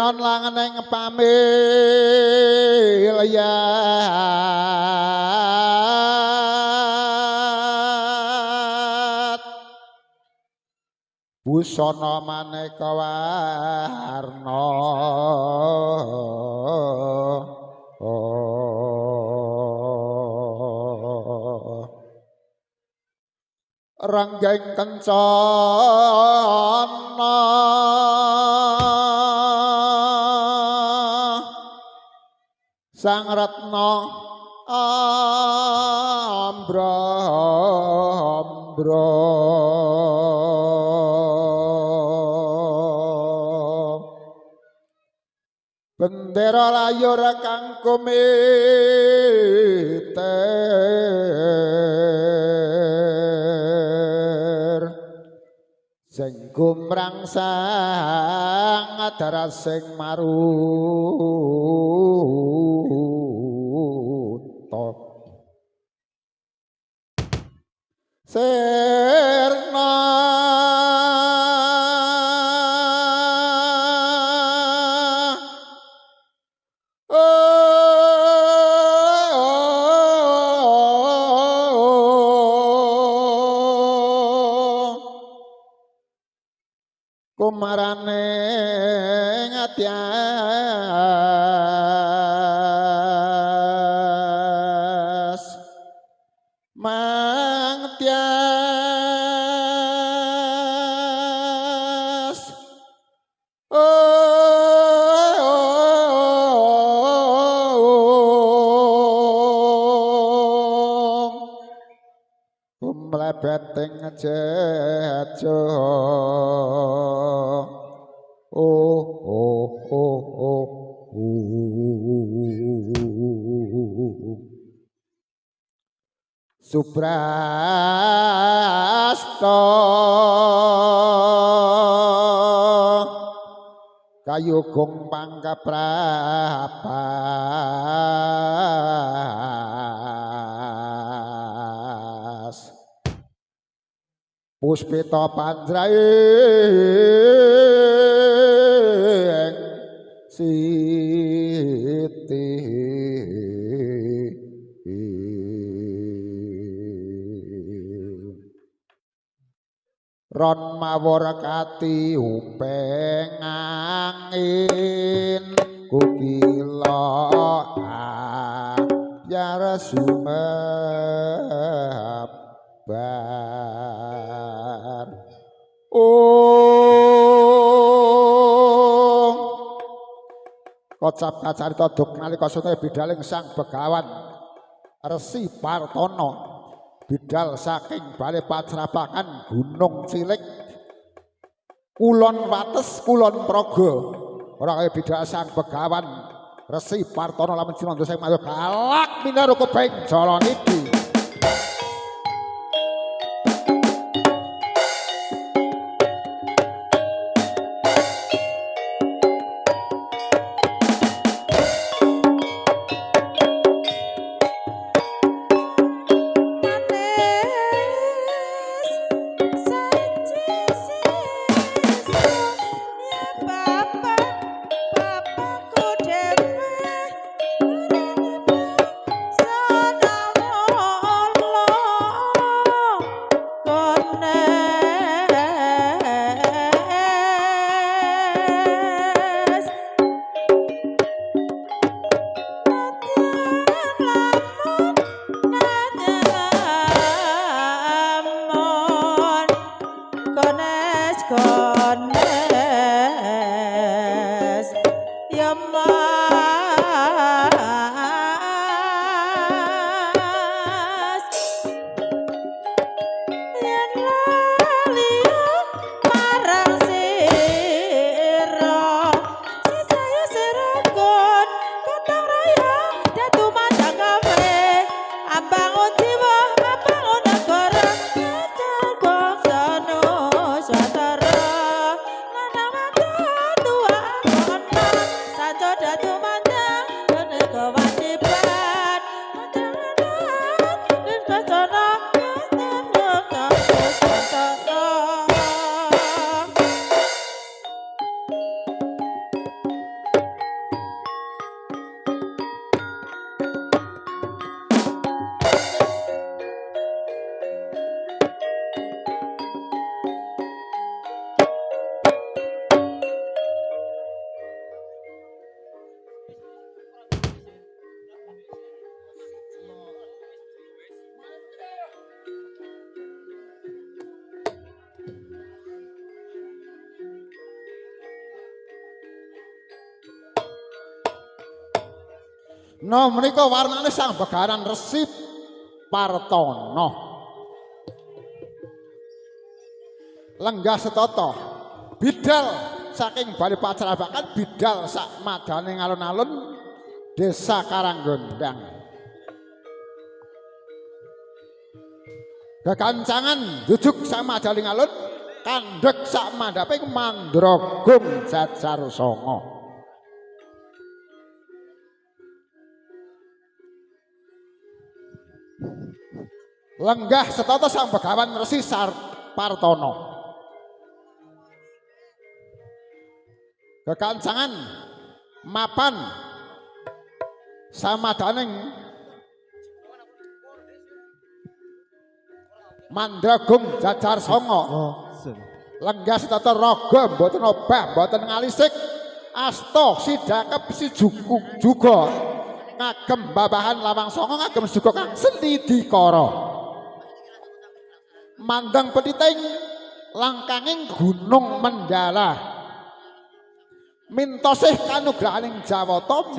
non langeneng pamilyat busana maneka warna ranggeng kencana sang ratna ambra-ambra bendera layur kang kumiter sing gumrangsang adara sing maruta sirna kumarane ngatias mangtias mlebeting jejo Suprasta kayugung pangkaprapas puspita pandraing siti ron mawur kati upeng angin kukila ya sumebar kocap kacarita duk nalika sune bidaling sang begawan Resi Partana bidal saking bale pacrapakan gunung cilik kulon wates kulon praga ora kaya bidal sang begawan Resi Partana lamun Cinanda sing mayu galak minaruka bencana niki Dadu mandan No menika warnane Sang Begawan Resi Partana. Lenggah setata bidal saking Bali Pacrabakan bidal sak madane alun-alun Desa Karanggondang. Kekancangan jujuk sak madane alun kandhek sak mandhaping Mandragung Jajar Sanga. Lenggah setata Sang Begawan Resi Partana. Kekancangan mapan samadaning Mandragung Jajar Sanga. Lenggah setata raga mboten obah mboten ngalisik asta sidakep sijuku juga ngagem babahan Lawang Sanga ngagem juga Kang Slidikara. Mandang petiting langkanging Gunung Mendala mintosih kanugrahaning Jawata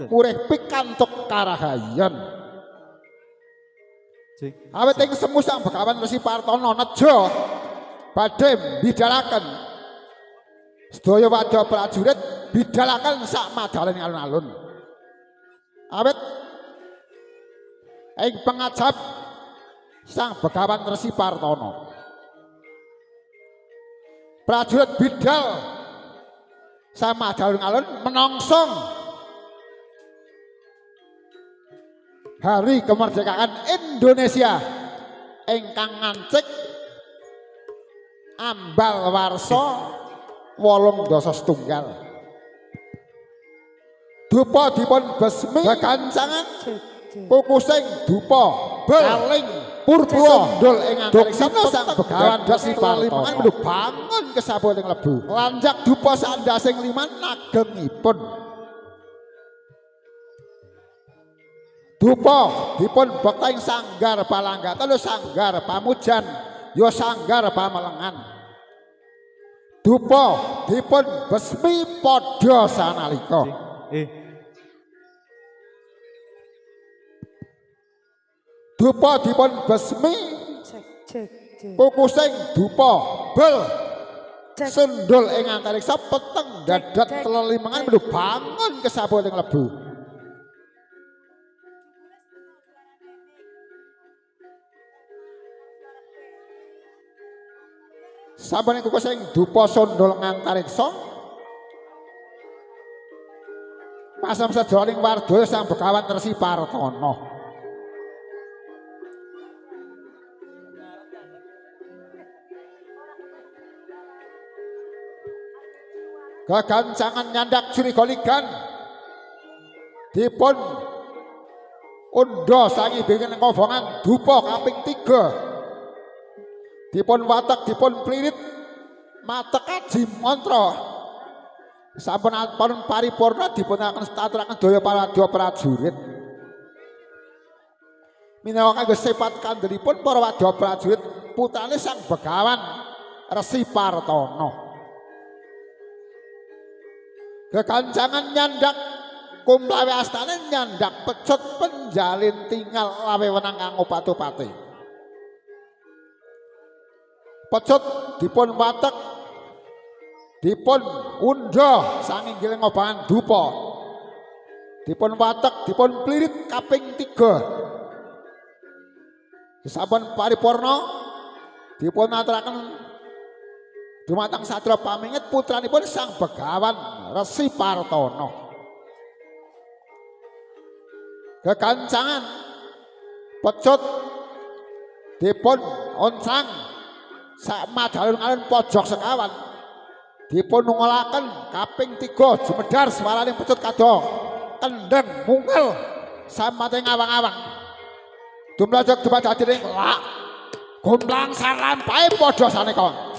murih pikantuk karahayan. Awit ing semu Sang Begawan Resi Partana neja badhe bidalaken sedaya wadya prajurit bidalaken sak madalaning alun-alun. Awit ing pangajab Sang Begawan Resi Partana prajurit bidal sama alun-alun menongsong hari kemerdekaan Indonesia ingkang ngancik ambal warsa 8.1 dupa dipun besmi kekancangan pukusing dupa kaling purba ndul ing antawisipun Sang Begawan Resi Partana bangun kesapuning lebu lanjak dupa sandasing liman agengipun dupa dipun bekta ing sanggar palanggatan lho sanggar pamujan ya sanggar pamelengan dupa dipun besmi padha sanalika dupa dipun besmi pukusing dupa bel sendul ing antariksa peteng dadat telelimengan menuju bangun kesapuning lebu sampun pukusing dupa sendul ngantariksa pasam sejoning wardaya Sang Begawan Resi Partana. Kegancangan nyandak curiga ligan dipun undha sangi bingin ngobongan dupa kaping 3 dipun watek dipun plirit matek aji mantra sampun pun paripurna dipun akan staturaken daya para prajurit minangka kangge sepat kandhelipun para wadya prajurit putrane Sang Begawan Resi Partana. Kekancangan nyandak kumlawe astane nyandak pecut penjalin tinggal lawe wenang kanggo patu-pati. Pecut dipun watek dipun undha sanginggil ngobangan dupa. Dipun watek dipun plirit kaping 3. Sampun paripurna dipun aturaken dumateng Satria pamingit putranipun Sang Begawan Resi Partana. Kekancangan pecut dipun oncang sak madalun-alun pojok sekawan dipun ngolaken kaping 3 jumedar swaraning pecut kada kendeng mungkel samating awang-awang dumlajeng dumadi ing lak gumplang sarampahe padha saneka.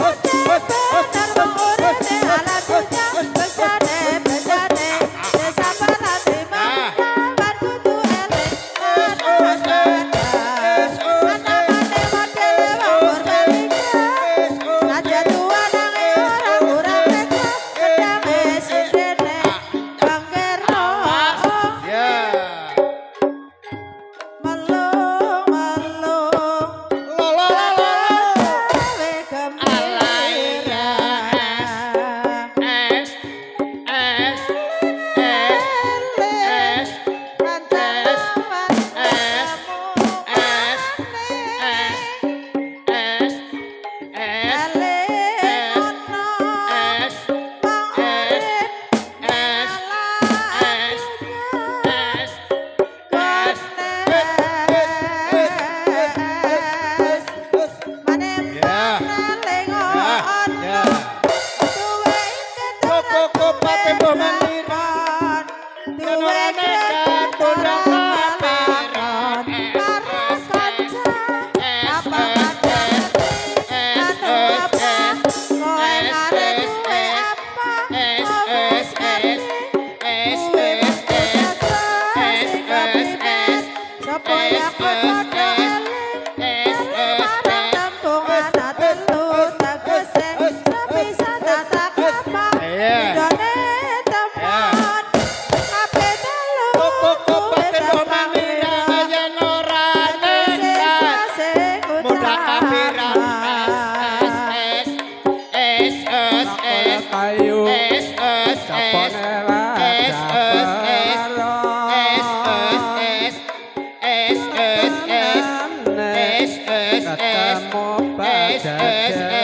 Hut as